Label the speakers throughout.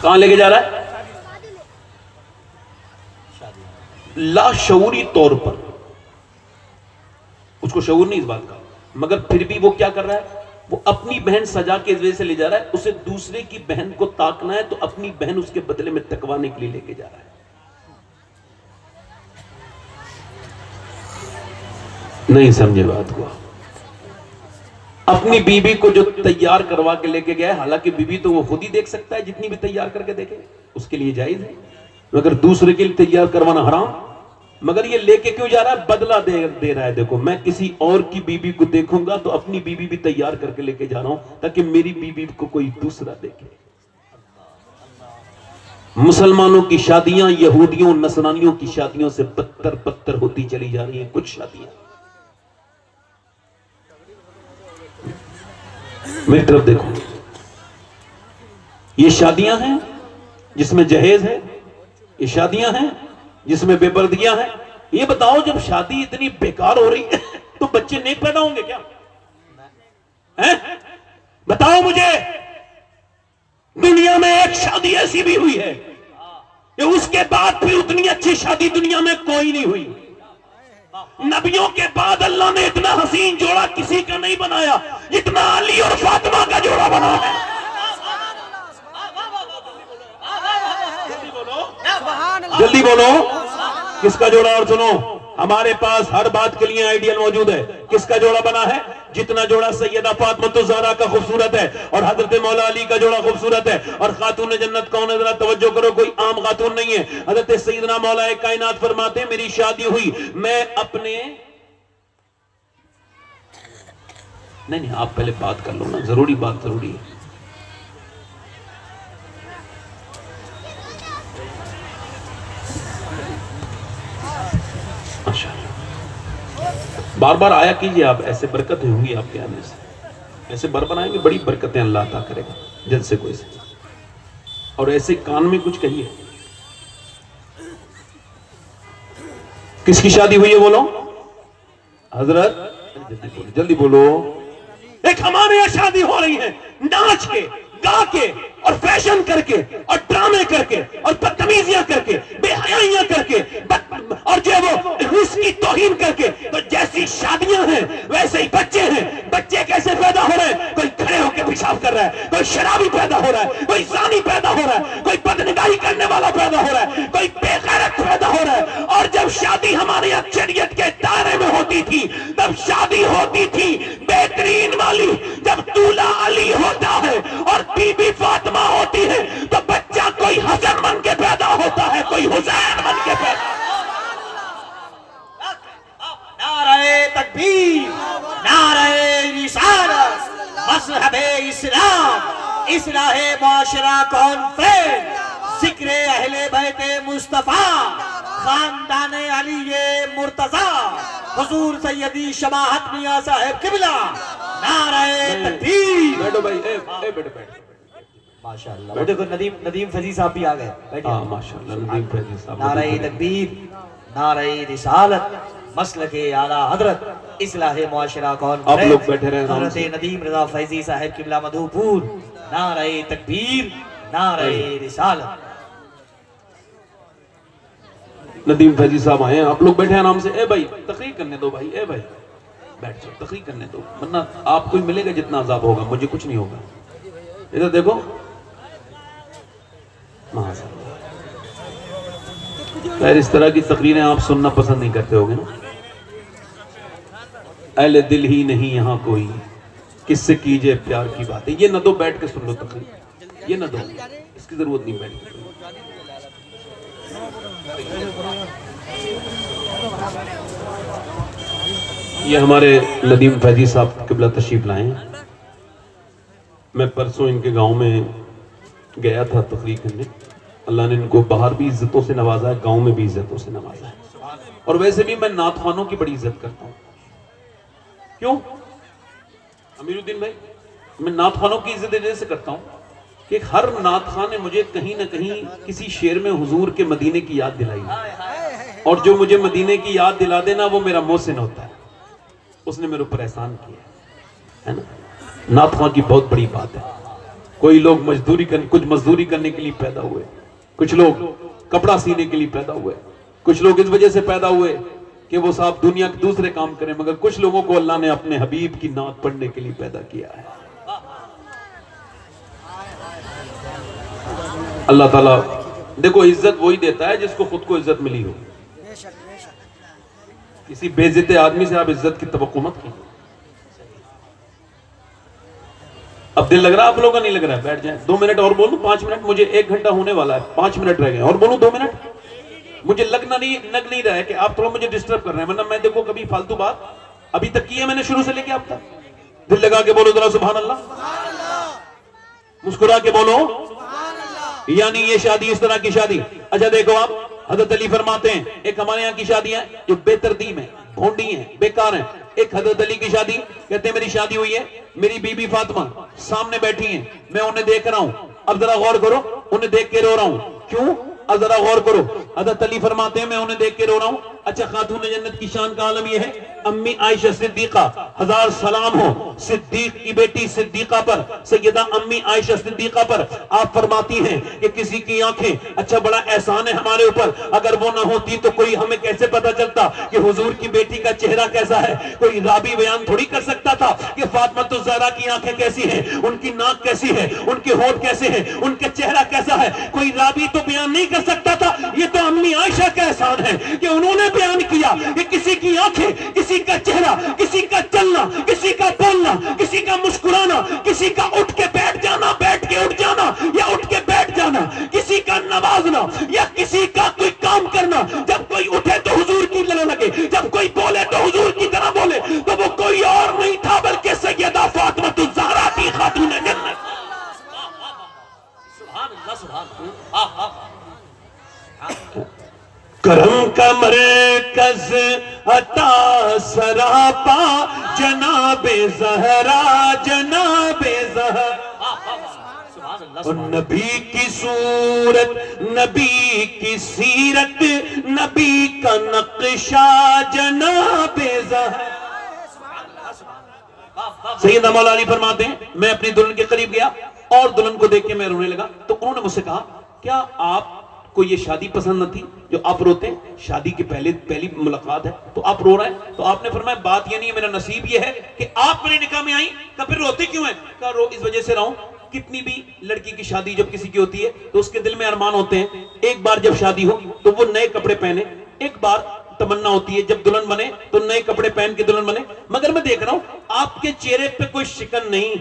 Speaker 1: کہاں لے کے جا رہا ہے؟ لاشعوری طور پر، اس کو شعور نہیں اس بات کا، مگر پھر بھی وہ کیا کر رہا ہے؟ وہ اپنی بہن سجا کے اس وجہ سے لے جا رہا ہے، اسے دوسرے کی بہن کو تاکنا ہے تو اپنی بہن اس کے بدلے میں تکوانے کے لیے لے کے جا رہا ہے۔ نہیں سمجھے بات کو؟ اپنی بیوی کو جو تیار کروا کے لے کے گیا ہے، حالانکہ بیوی تو وہ خود ہی دیکھ سکتا ہے، جتنی بھی تیار کر کے دیکھے اس کے لیے جائز ہے، مگر دوسرے کے لیے تیار کروانا حرام۔ مگر یہ لے کے کیوں جا رہا ہے؟ بدلہ دے رہا ہے۔ دیکھو میں کسی اور کی بیوی کو دیکھوں گا تو اپنی بیوی بھی تیار کر کے لے کے جا رہا ہوں تاکہ میری بیوی کو کوئی دوسرا دیکھے۔ مسلمانوں کی شادیاں یہودیوں نصرانیوں کی شادیوں سے بدتر ہوتی چلی جا رہی ہیں۔ کچھ شادیاں میری طرف دیکھو، یہ شادیاں ہیں جس میں جہیز ہے، یہ شادیاں ہیں جس میں بے پردگیاں ہیں۔ یہ بتاؤ جب شادی اتنی بیکار ہو رہی ہے تو بچے نہیں پیدا ہوں گے کیا؟ بتاؤ مجھے، دنیا میں ایک شادی ایسی بھی ہوئی ہے کہ اس کے بعد بھی اتنی اچھی شادی دنیا میں کوئی نہیں ہوئی۔ نبیوں کے بعد اللہ نے اتنا حسین جوڑا کسی کا نہیں بنایا جتنا علی اور فاطمہ کا جوڑا بنا ہے۔ جلدی بولو، کس کا جوڑا؟ اور سنو، ہمارے پاس ہر بات کے لیے آئیڈیل موجود ہے۔ کس کا جوڑا بنا ہے؟ جتنا جوڑا سیدہ فاطمہ الزہرا کا خوبصورت ہے اور حضرت مولا علی کا جوڑا خوبصورت ہے۔ اور خاتون جنت کون ہے؟ ذرا توجہ کرو، کوئی عام خاتون نہیں ہے۔ حضرت سیدنا مولا کائنات فرماتے ہیں میری شادی ہوئی، میں اپنے نہیں آپ پہلے بات کر لو نا، ضروری بات ضروری ہے۔ بار بار آیا کیجئے آپ، ایسے برکتیں ہوں گی آپ کے آنے سے، ایسے بربر آئیں گے، بڑی برکتیں اللہ عطا کرے گا جلد سے کوئی سے۔ اور ایسے کان میں کچھ کہیے۔ کس کی شادی ہوئی ہے بولو؟ حضرت جلدی بولو۔ ایک ہمارے یہاں شادی ہو رہی ہے ناچ کے، گا کے اور فیشن کر کے اور ڈرامے کر کے اور بدتمیزیاں کر کے، بے حیائیاں کر کے اور جو وہ اس کی توہین کر کے۔ تو جیسی شادیاں ہیں ویسے ہی بچے ہیں۔ بچے کیسے پیدا ہو رہے ہیں؟ کوئی کھڑے ہو کے پیشاب کر رہا ہے، کوئی شرابی پیدا ہو رہا ہے، کوئی زانی پیدا ہو رہا ہے، کوئی بدنگاہی کرنے والا پیدا ہو رہا ہے، کوئی بے غیرت پیدا ہو رہا ہے۔ اور جب شادی ہمارے یہاں شریعت کے دائرے میں ہوتی تھی تب شادی ہوتی تھی بہترین والی۔ جب دولہا علی ہوتا ہے اور بی بی فاطمہ ہوتی ہے تو بچہ کوئی حسن بن کے پیدا ہوتا ہے، کوئی حسین بن کے پیدا ہوتا ہے۔
Speaker 2: نعرہ تکبیر، نعرہ رسالت، مذہب اسلام، اصلاح معاشرہ کانفرنس، ذکر اہل بیت مصطفیٰ، خاندان علی مرتضیٰ، حضور سیدی شماحت میاں صاحب قبلہ، نعرہ تکبیر۔
Speaker 1: بیٹھو بھائی، بیٹھو۔
Speaker 2: ماشاءاللہ، وہ دیکھو ندیم فیضی صاحب بھی آگئے، بیٹھے۔
Speaker 1: ماشاءاللہ ندیم فیضی صاحب۔
Speaker 2: نعرہ تکبیر، نعرہ رسالت، مسلک اعلیٰ حضرت، اصلاح معاشرہ کانفرنس،
Speaker 1: آپ لوگ بیٹھے رہے ہیں۔
Speaker 2: حضرت ندیم رضا فیضی صاحب قبلہ مدھوپور، نعرہ تکبیر، نعرہ رسالت۔
Speaker 1: ندیم فیضی صاحب آئے ہیں، آپ لوگ بیٹھے ہیں آرام سے۔ اے بھائی تقریر کرنے دو بھائی، اے بھائی بیٹھ جاؤ، تقریر کرنے دو، ورنہ آپ کو ہی ملے گا جتنا عذاب ہوگا، مجھے کچھ نہیں ہوگا۔ ادھر دیکھو، خیر اس طرح کی تقریریں آپ سننا پسند نہیں کرتے ہوگے نا۔ اہل دل ہی نہیں یہاں کوئی، کس سے کیجئے پیار کی باتیں۔ یہ نہ دو، بیٹھ کے سن لو تقریر، یہ نہ دو، اس کی ضرورت نہیں بیٹھ کے۔ یہ ہمارے ندیم فیضی صاحب قبلہ تشریف لائے ہیں۔ میں پرسوں ان کے گاؤں میں گیا تھا تقریر کرنے۔ اللہ نے ان کو باہر بھی عزتوں سے نوازا ہے، گاؤں میں بھی عزتوں سے نوازا ہے۔ اور ویسے بھی میں نعت خوانوں کی بڑی عزت کرتا ہوں۔ کیوں امیر الدین بھائی؟ میں نعت خوانوں کی عزت اس سے کرتا ہوں کہ ہر نعت خوان نے مجھے کہیں نہ کہیں کسی شعر میں حضور کے مدینے کی یاد دلائی ہے، اور جو مجھے مدینے کی یاد دلا دینا وہ میرا محسن ہوتا ہے، اس نے میرے اوپر احسان کیا ہے نا۔ نعت خوان کی بہت بڑی بات ہے۔ کوئی لوگ کچھ مزدوری کرنے کے لیے پیدا ہوئے، کچھ لوگ کپڑا سینے کے لیے پیدا ہوئے، کچھ لوگ اس وجہ سے پیدا ہوئے کہ وہ صاحب دنیا کے دوسرے کام کریں، مگر کچھ لوگوں کو اللہ نے اپنے حبیب کی نعت پڑھنے کے لیے پیدا کیا ہے۔ اللہ تعالیٰ دیکھو عزت وہی دیتا ہے جس کو خود کو عزت ملی ہو۔ کسی بے عزت آدمی سے آپ عزت کی توقع مت کیجیے۔ اب دل لگ رہا آپ لوگوں کا نہیں لگ رہا ہے؟ بیٹھ جائیں، 2 منٹ اور بولوں، 5 منٹ، مجھے 1 گھنٹہ ہونے والا ہے، 5 منٹ رہ گئے، اور بولوں 2 منٹ؟ مجھے لگ نہیں رہا ہے کہ آپ تھوڑا مجھے ڈسٹرب کر رہے ہیں، ورنہ میں دیکھو کبھی فالتو بات ابھی تک کی ہے میں نے شروع سے لے کے اب تک۔ دل لگا کے بولو ذرا سبحان اللہ، مسکرا کے بولو یعنی یہ شادی اس طرح کی شادی۔ اچھا دیکھو آپ، حضرت علی فرماتے ہیں ایک ہمارے یہاں کی شادیاں جو بے ترتیب ہیں، بھونڈی ہیں، بیکار ہیں۔ ایک حضرت علی کی شادی، کہتے ہیں میری شادی ہوئی ہے، میری بی بی فاطمہ سامنے بیٹھی ہیں، میں انہیں دیکھ رہا ہوں، اب ذرا غور کرو، انہیں دیکھ کے رو رہا ہوں، کیوں؟ اب ذرا غور کرو، حضرت علی فرماتے ہیں میں انہیں دیکھ کے رو رہا ہوں۔ اچھا خاتون جنت کی شان کا عالم یہ ہے، امی عائشہ صدیقہ، ہزار سلام ہو صدیق کی بیٹی صدیقہ پر، سیدہ امی عائشہ صدیقہ پر۔ آپ فرماتی ہیں کہ کسی کی آنکھیں، اچھا بڑا احسان ہے ہمارے اوپر، اگر وہ نہ ہوتی تو کوئی ہمیں کیسے پتا چلتا کہ حضور کی بیٹی کا چہرہ کیسا ہے؟ کوئی رابی بیان تھوڑی کر سکتا تھا کہ فاطمہ الزہرا کی آنکھیں کیسی ہیں، ان کی ناک کیسی ہے، ان کے ہونٹ کیسے ہیں، ان کا چہرہ کیسا ہے، کوئی رابی تو بیان نہیں کر سکتا تھا۔ یہ تو امی عائشہ کا احسان ہے کہ انہوں نے بیان کیا کہ کسی کی آنکھیں، کسی کا چہرہ، کسی کا چلنا، کسی کا بولنا، کسی کا مسکرانا، کسی کا اٹھ کے بیٹھ جانا، بیٹھ کے اٹھ جانا یا اٹھ کے بیٹھ جانا، کسی کا نوازنا یا کسی کا کوئی کام کرنا، جب کوئی اٹھے تو حضور کی طرح لگے، جب کوئی بولے تو حضور کی طرح بولے، تو وہ کوئی اور نہیں تھا بلکہ سیدہ فاطمہ الزہرا کی خاتون جنت۔
Speaker 2: سبحان اللہ، سبحان اللہ۔
Speaker 1: کرم کا مرکز عطا سراپا جناب زہرا، جناب زہرا، اور نبی کی صورت، نبی کی سیرت، نبی کا نقشہ جناب زہرا۔ سیدنا مولا علی فرماتے ہیں میں اپنی دلہن کے قریب گیا اور دلہن کو دیکھ کے میں رونے لگا، تو انہوں نے مجھ سے کہا کیا آپ کو یہ شادی پسند نہ تھی جو آپ روتے ہیں؟ شادی کے پہلی ملاقات ہے تو آپ رو رہے ہیں۔ تو آپ نے فرمایا بات یہ نہیں ہے، میرا نصیب یہ ہے کہ آپ میرے نکاح میں آئیں۔ کہا پھر روتے کیوں ہیں؟ کہا رو اس وجہ سے رہا ہوں، کتنی بھی لڑکی کی شادی جب کسی کی ہوتی ہے تو اس کے دل میں ارمان ہوتے ہیں، ایک بار جب شادی ہو تو وہ نئے کپڑے پہنے، ایک بار تمنا ہوتی ہے جب دلہن بنے تو نئے کپڑے پہن کے دلہن بنے۔ مگر میں دیکھ رہا ہوں آپ کے چہرے پہ کوئی شکن نہیں،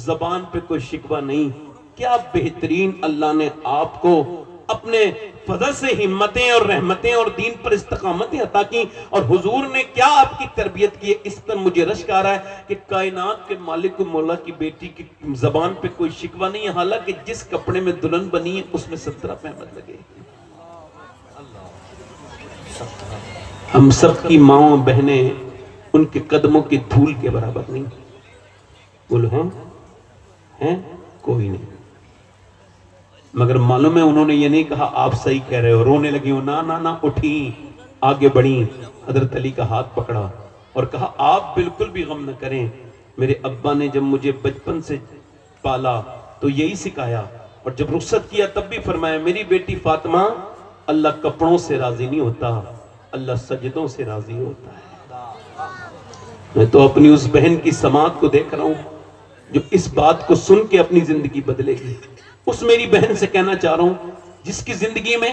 Speaker 1: زبان پہ کوئی شکوہ نہیں۔ کیا بہترین اللہ نے آپ کو اپنے فضل سے ہمتیں اور رحمتیں اور دین پر استقامتیں عطا کی، اور حضور نے کیا آپ کی تربیت کی ہے۔ اس پر مجھے رشک آ رہا ہے کہ کائنات کے مالک و مولا کی بیٹی کی زبان پہ کوئی شکوہ نہیں ہے، حالانکہ جس کپڑے میں دلہن بنی ہے اس میں 17 احمد لگے۔ ہم سب کی ماں بہنیں ان کے قدموں کی دھول کے برابر نہیں۔ بولو ہیں کوئی نہیں، مگر معلوم ہے انہوں نے یہ نہیں کہا آپ صحیح کہہ رہے ہو، رونے لگی ہو، نہ اٹھیں، آگے بڑھیں، حضرت علی کا ہاتھ پکڑا اور کہا آپ بالکل بھی غم نہ کریں، میرے ابا نے جب مجھے بچپن سے پالا تو یہی سکھایا، اور جب رخصت کیا تب بھی فرمایا میری بیٹی فاطمہ اللہ کپڑوں سے راضی نہیں ہوتا، اللہ سجدوں سے راضی ہوتا ہے۔ میں تو اپنی اس بہن کی سماعت کو دیکھ رہا ہوں جو اس بات کو سن کے اپنی زندگی بدلے گی۔ اس میری بہن سے کہنا چاہ رہا ہوں جس کی زندگی میں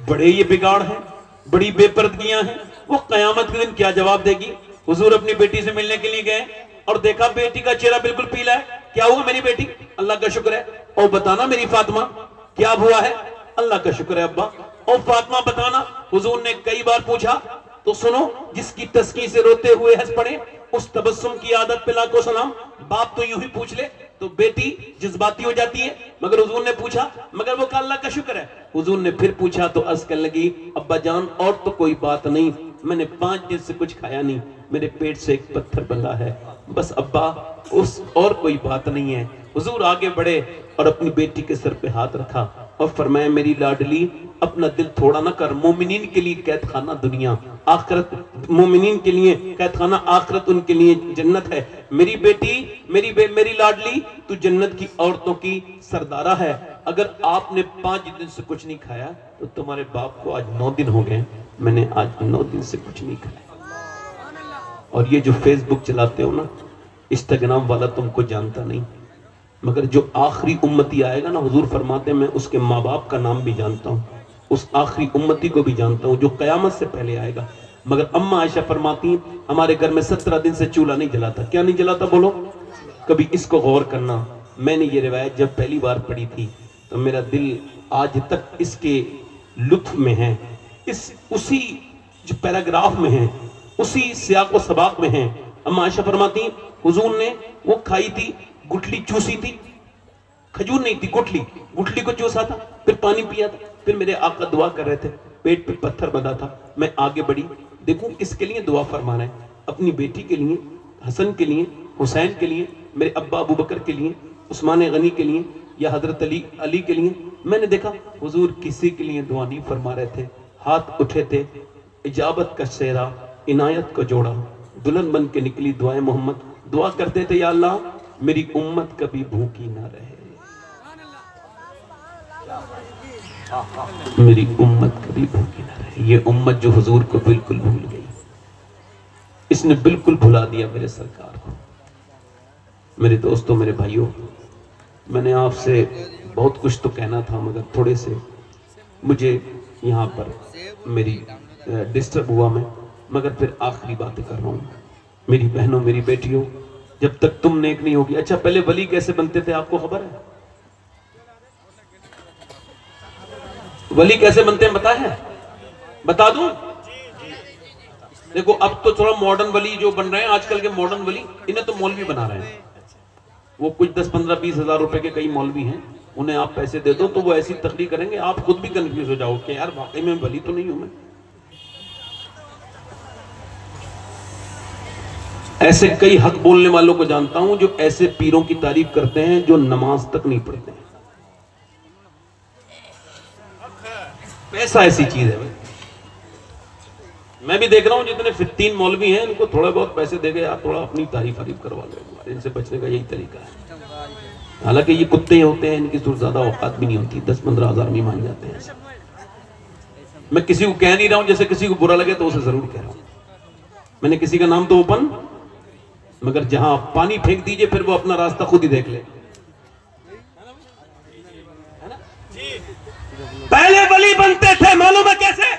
Speaker 1: بڑے یہ بگاڑ ہیں، بڑی بے پردگیاں ہیں، وہ قیامت کے دن کیا جواب دے گی؟ حضور اپنی بیٹی سے ملنے کے لیے گئے اور دیکھا بیٹی کا چہرہ بالکل پیلا ہے۔ کیا ہوا میری بیٹی؟ اللہ کا شکر ہے۔ اور بتانا میری فاطمہ کیا ہوا ہے؟ اللہ کا شکر ہے ابا۔ اور فاطمہ بتانا؟ حضور نے کئی بار پوچھا تو سنو، جس کی تسکی سے روتے ہوئے ہنس پڑے اس تبسم کی عادت پہ لاکھوں سلام۔ باپ تو یوں ہی پوچھ لے تو بیٹی جذباتی ہو جاتی ہے، مگر حضور نے پوچھا، مگر وہ کہا اللہ کا شکر ہے۔ حضور نے پھر پوچھا تو عرض کرنے لگی ابا جان اور تو کوئی بات نہیں، میں نے 5 دن سے کچھ کھایا نہیں، میرے پیٹ سے ایک پتھر بندھا ہے، بس ابا اس اور کوئی بات نہیں ہے۔ حضور آگے بڑھے اور اپنی بیٹی کے سر پہ ہاتھ رکھا اور فرمایا میری لاڈلی اپنا دل تھوڑا نہ کر، مومنین کے لیے قید خانہ دنیا، آخرت مومنین کے لیے قید خانہ، آخرت ان کے لیے جنت ہے۔ میری بیٹی، میری لاڈلی، تو جنت کی عورتوں کی سردارہ ہے۔ اگر آپ نے 5 دن سے کچھ نہیں کھایا تو تمہارے باپ کو آج 9 دن ہو گئے، میں نے آج 9 دن سے کچھ نہیں کھایا۔ اور یہ جو فیس بک چلاتے ہو نا، انسٹاگرام والا تم کو جانتا نہیں، مگر جو آخری امتی آئے گا نا، حضور فرماتے ہیں میں اس کے ماں باپ کا نام بھی جانتا ہوں، اس آخری امتی کو بھی جانتا ہوں جو قیامت سے پہلے آئے گا۔ مگر اماں عائشہ فرماتی ہیں ہمارے گھر میں 17 دن سے چولہا نہیں جلاتا۔ کیا نہیں جلاتا بولو؟ کبھی اس کو غور کرنا، میں نے یہ روایت جب پہلی بار پڑھی تھی تو میرا دل آج تک اس کے لطف میں ہے، اسی جو پیراگراف میں ہے، اسی سیاق و سباق میں ہیں۔ اماں عائشہ فرماتی ہیں حضور نے وہ کھائی تھی، گٹھلی چوسی تھی، کھجور نہیں تھی، گٹھلی کو چوسا تھا، پھر پانی پیا تھا، پھر میرے آقا دعا کر رہے تھے، پیٹ پہ پتھر بندھا تھا، میں آگے بڑھی، دیکھوں کس کے لیے دعا فرما رہے ہیں، اپنی بیٹی کے لیے، حسن کے لیے، حسین کے لیے، میرے ابا ابو بکر کے لیے، عثمان غنی کے لیے، یا حضرت علی کے لیے۔ میں نے دیکھا حضور کسی کے لیے دعا نہیں فرما رہے تھے، ہاتھ اٹھے تھے، اجابت کا سہرا عنایت کو جوڑا، دلہن بن کے نکلی دعائیں محمد، دعا کرتے تھے یا اللہ میری امت کبھی بھوکی نہ رہے، میری امت کبھی بھوکی نہ رہے۔ یہ امت جو حضور کو بالکل بھول گئی، اس نے بالکل بھلا دیا میرے سرکار کو۔ میرے دوستوں، میرے بھائیوں، میں نے آپ سے بہت کچھ تو کہنا تھا، مگر تھوڑے سے مجھے یہاں پر میری ڈسٹرب ہوا میں، مگر پھر آخری باتیں کر رہا ہوں۔ میری بہنوں، میری بیٹیوں، جب تک تم نیک نہیں ہوگی۔ اچھا پہلے ولی کیسے بنتے تھے آپ کو خبر ہے؟ ولی کیسے بنتے ہیں بتا ہے؟ بتا دوں؟ دیکھو اب تو تھوڑا ماڈرن ولی جو بن رہے ہیں، آج کل کے ماڈرن ولی، انہیں تو مولوی بنا رہے ہیں۔ وہ کچھ 10 15 20 ہزار روپے کے کئی مولوی ہیں، انہیں آپ پیسے دے دو تو وہ ایسی تقریر کریں گے، آپ خود بھی کنفیوز ہو جاؤ کہ یار واقعی میں ولی تو نہیں ہوں میں۔ ایسے کئی حق بولنے والوں کو جانتا ہوں جو ایسے پیروں کی تعریف کرتے ہیں جو نماز تک نہیں پڑھتے ہیں۔ پیسہ ایسی چیز ہے بھائی، میں بھی دیکھ رہا ہوں جتنے فتین مولوی ہیں ان کو تھوڑا بہت پیسے دے گئے، آپ تھوڑا اپنی تعریف کروا لیں، ان سے بچنے کا یہی طریقہ ہے۔ حالانکہ یہ کتے ہوتے ہیں، ان کی زیادہ اوقات بھی نہیں ہوتی، 10 15 ہزار میں مان جاتے ہیں۔ میں کسی کو کہہ نہیں رہا ہوں، جیسے کسی کو برا لگے تو اسے ضرور کہہ رہا ہوں، میں نے کسی کا نام تو اوپن، مگر جہاں پانی پھینک دیجئے پھر وہ اپنا راستہ خود ہی دیکھ لے۔ پہلے ولی بنتے تھے معلوم ہے کیسے؟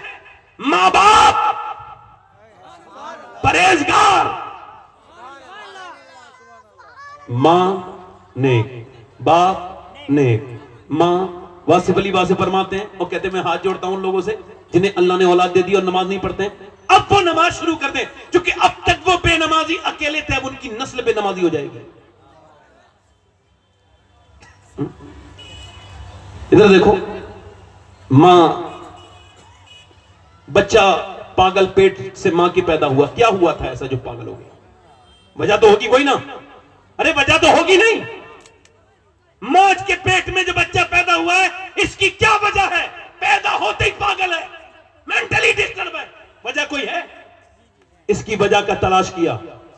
Speaker 1: ماں باپ پرہیزگار، ماں نیک، باپ نیک، ماں واصف علی واصف فرماتے ہیں اور کہتے ہیں میں ہاتھ جوڑتا ہوں ان لوگوں سے جنہیں اللہ نے اولاد دے دی اور نماز نہیں پڑھتے ہیں، اب وہ نماز شروع کر دیں، چونکہ اب تک وہ بے نمازی اکیلے تھے، اب ان کی نسل بے نمازی ہو جائے گی۔ ادھر دیکھو، ماں، بچہ پاگل پیٹ سے ماں کی پیدا ہوا، کیا ہوا تھا ایسا جو پاگل ہو گیا؟ وجہ تو ہوگی کوئی نا، ارے وجہ تو ہوگی نہیں۔ موج کے پیٹ میں جو بچہ پیدا ہوا ہے اس کی کیا وجہ ہے؟ پیدا ہوتے ہی پاگل ہے، مینٹلی ڈسٹرب ہے، وجہ کوئی ہے؟ اس کی وجہ کا تلاش کیا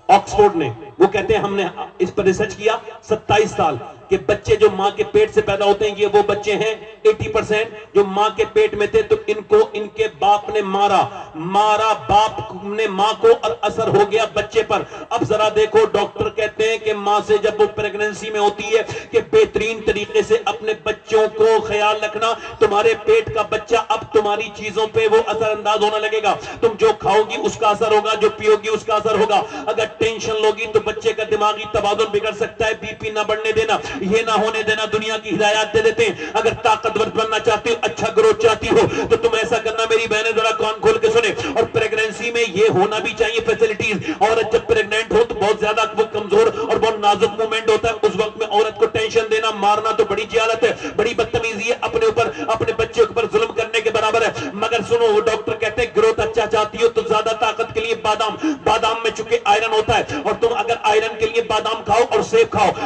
Speaker 1: آکسفورڈ نے، وہ کہتے ہیں ہم نے اس پر ریسرچ کیا 27 سال کہ بچے جو ماں کے پیٹ سے پیدا ہوتے ہیں یہ وہ بچے ہیں 80% جو ماں کے پیٹ میں تھے تو ان کو ان کے باپ نے مارا باپ نے ماں کو اور اثر ہو گیا بچے پر۔ اب ذرا دیکھو، ڈاکٹر کہتے ہیں کہ ماں سے جب وہ پریگننسی میں ہوتی ہے کہ بہترین طریقے سے اپنے بچوں کو خیال رکھنا، تمہارے پیٹ کا بچہ اب تمہاری چیزوں پہ وہ اثر انداز ہونے لگے گا، تم جو کھاؤ گی اس کا اثر ہوگا، جو پیو گی اس کا اثر ہوگا۔ اگر ٹینشن لوگی تو بچے کا دماغی توازن بگڑ سکتا ہے، بی پی نہ بڑھنے دینا، یہ نہ ہونے دینا، دنیا کی ہدایات دے دیتے ہیں۔ اگر طاقتور بننا چاہتے ہو، اچھا گروتھ چاہتی ہو تو تم ایسا کرنا، میری بہنیں ذرا کان کھول کے سنیں، اور پریگننسی میں یہ ہونا بھی چاہیے فیسلٹیز۔ عورت جب پریگننٹ ہو تو بہت زیادہ وہ کمزور اور بہت نازک مومنٹ ہوتا ہے، اس وقت میں عورت کو ٹینشن دینا، مارنا تو بڑی جہالت ہے، بڑی بدتمیزی ہے، اپنے اوپر اپنے بچے کے اوپر ظلم کرنے کے برابر ہے۔ مگر سنو، وہ ڈاکٹر کہتے ہیں گروتھ اچھا چاہتی ہو تو زیادہ طاقت کے لیے بادام میں چونکہ آئرن ہوتا ہے، اور تم اگر آئرن کے لیے بادام کھاؤ اور سیب کھاؤ،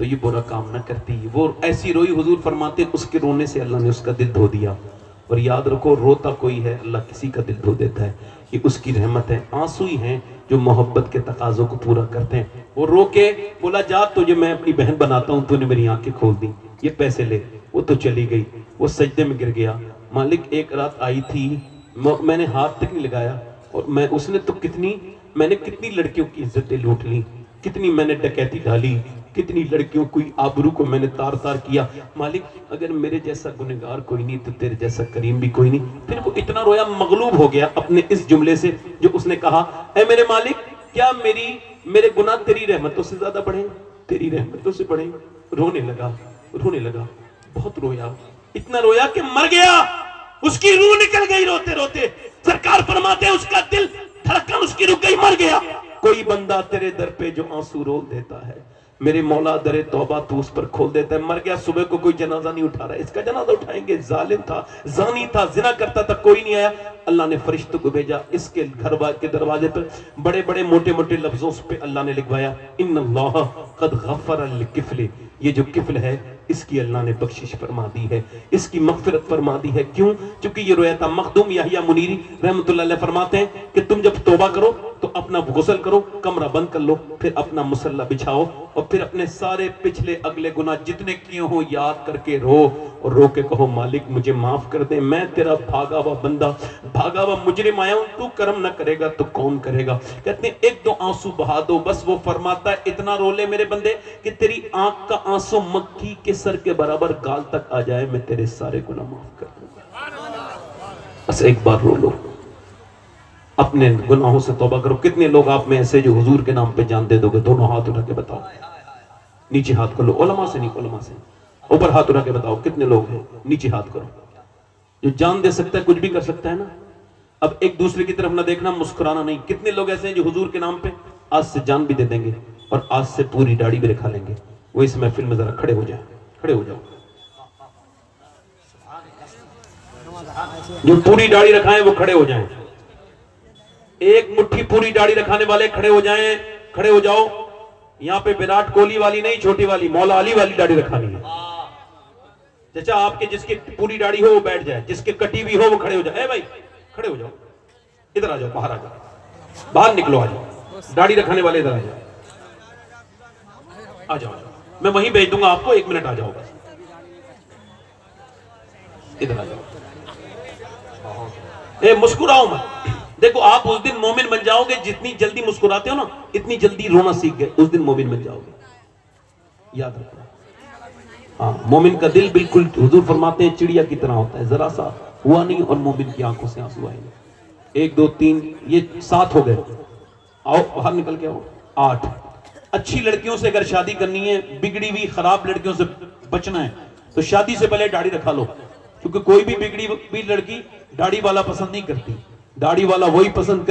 Speaker 1: تو یہ برا کام نہ کرتی. وہ ایسی روئی, حضور فرماتے اس کے رونے سے اللہ نے اس کا دل دھو دیا. اور یاد رکھو روتا کوئی ہے اللہ کسی کا دل دھو دیتا ہے, یہ اس کی رحمت ہے. آنسو ہی ہیں جو محبت کے تقاضوں کو پورا کرتے ہیں. وہ رو کے بولا جا تجھے میں اپنی بہن بناتا ہوں, تو نے میری آنکھیں کھول دی, یہ پیسے لے. وہ تو چلی گئی, وہ سجدے میں گر گیا. مالک ایک رات آئی تھی, میں نے ہاتھ تک نہیں لگایا, اور اس نے تو میں نے کتنی لڑکیوں کی عزتیں لوٹ لی, کتنی میں نے ڈکیتی ڈالی, کتنی لڑکیوں کو آبرو کو میں نے تار تار کیا. مالک اگر میرے جیسا گنہگار کوئی نہیں تو تیرے جیسا کریم بھی کوئی نہیں. پھر وہ اتنا رویا, مغلوب ہو گیا اپنے اس جملے سے جو اس نے کہا, اے میرے مالک کیا میرے گناہ تیری رحمتوں سے زیادہ بڑھیں, تیری رحمتوں سے بڑھیں. رونے لگا, بہت رویا, اتنا رویا کہ مر گیا. اس کی روح نکل گئی روتے روتے. سرکار فرماتے ہیں اس کا دل دھڑکن اس کی رک گئی, مر گیا. کوئی بندہ تیرے در پہ جو آنسو رول دیتا ہے, میرے مولا در توبہ تو اس پر کھول دیتا ہے. مر گیا, صبح کو کوئی جنازہ نہیں اٹھا رہا ہے, اس کا جنازہ اٹھائیں گے. ظالم تھا, زانی تھا, زنا کرتا تھا, کوئی نہیں آیا. اللہ نے فرشتوں کو بھیجا, اس کے گھر کے دروازے پر بڑے بڑے موٹے موٹے لفظوں پہ اللہ نے لکھوایا, ان اللہ قد غفر للکفل. یہ جو کفل ہے اس کی اللہ نے بخشش فرما دی ہے, اس کی مغفرت فرما دی ہے. کیوں؟ چونکہ یہ رویا تھا. مخدوم یحییٰ منیری رحمۃ اللہ علیہ فرماتے ہیں کہ تم جب توبہ کرو تو اپنا غسل کرو, کمرہ بند کر لو, پھر اپنا مصلی بچھاؤ, اور پھر اپنے سارے پچھلے اگلے گناہ جتنے کیے ہوں یاد کر کے رو, اور رو کے کہو مالک مجھے معاف کر دے, میں تیرا بھاگا ہوا بندہ, بھاگا ہوا مجرم آیا ہوں, تو کرم نہ کرے گا تو کون کرے گا. کہتے ہیں ایک دو آنسو بہا دو بس. وہ فرماتا ہے اتنا رو لے میرے بندے کہ تیری آنکھ کا آنسو مکھی کے سر کے برابر گال تک آ جائے, میں تیرے سارے گناہ معاف کر دوں گا. بس ایک بار رو لو, اپنے گناہوں سے توبہ کرو. کتنے لوگ آپ میں ایسے جو حضور کے نام پہ جان دے دو گے؟ دونوں ہاتھ اٹھا کے بتاؤ, نیچے ہاتھ کر لو. علماء سے نہیں, علماء سے اوپر ہاتھ اٹھا کے بتاؤ کتنے لوگ ہیں. نیچے ہاتھ کرو. جو جان دے سکتا ہے کچھ بھی کر سکتا ہے نا. اب ایک دوسرے کی طرف نہ دیکھنا, مسکرانا نہیں. کتنے لوگ ایسے ہیں جو حضور کے نام پہ آج سے جان بھی دے دیں گے اور آج سے پوری داڑھی بھی رکھا لیں گے؟ وہ اس محفل میں ذرا کھڑے ہو جائیں, کھڑے ہو جاؤ. جو پوری داڑھی رکھائیں وہ کھڑے ہو جائیں. ایک مٹھی پوری داڑھی رکھانے والے کھڑے ہو جائیں, کھڑے ہو جاؤ. یہاں پہ وراٹ کوہلی والی نہیں, چھوٹی والی مولا علی والی داڑھی رکھانی ہے. چچا آپ کے جس کی پوری داڑھی ہو وہ بیٹھ جائے, جس کے کٹی بھی ہو وہ کھڑے ہو جائے. اے بھائی کھڑے ہو جاؤ, ادھر آ جاؤ, باہر آ جاؤ, باہر نکلو, آ جاؤ. داڑھی رکھنے والے ادھر آ جاؤ, آ جاؤ. میں وہیں بھیج دوں گا آپ کو, 1 منٹ آ جاؤ بس. ادھر آ جاؤ. اے مسکراؤ مت. دیکھو آپ اس دن مومن بن جاؤ گے, جتنی جلدی مسکراتے ہو نا اتنی جلدی رونا سیکھ گئے, اس دن مومن بن جاؤ گے. یاد رکھنا. ہاں, مومن کا دل بالکل حضور فرماتے ہیں چڑیا کی طرح ہوتا ہے, ذرا سا ہوا نہیں اور مومن کی آنکھوں سے آنسو آئیں گے. 1 2 3 یہ 7 ہو گئے. آؤ باہر نکل کے آؤ. 8. اچھی لڑکیوں سے اگر شادی کرنی ہے, بگڑی ہوئی خراب لڑکیوں سے بچنا ہے تو شادی سے پہلے داڑھی رکھا لو, کیونکہ کوئی بھی بگڑی ہوئی لڑکی داڑھی والا پسند نہیں کرتی. داڑھی والا وہی پسند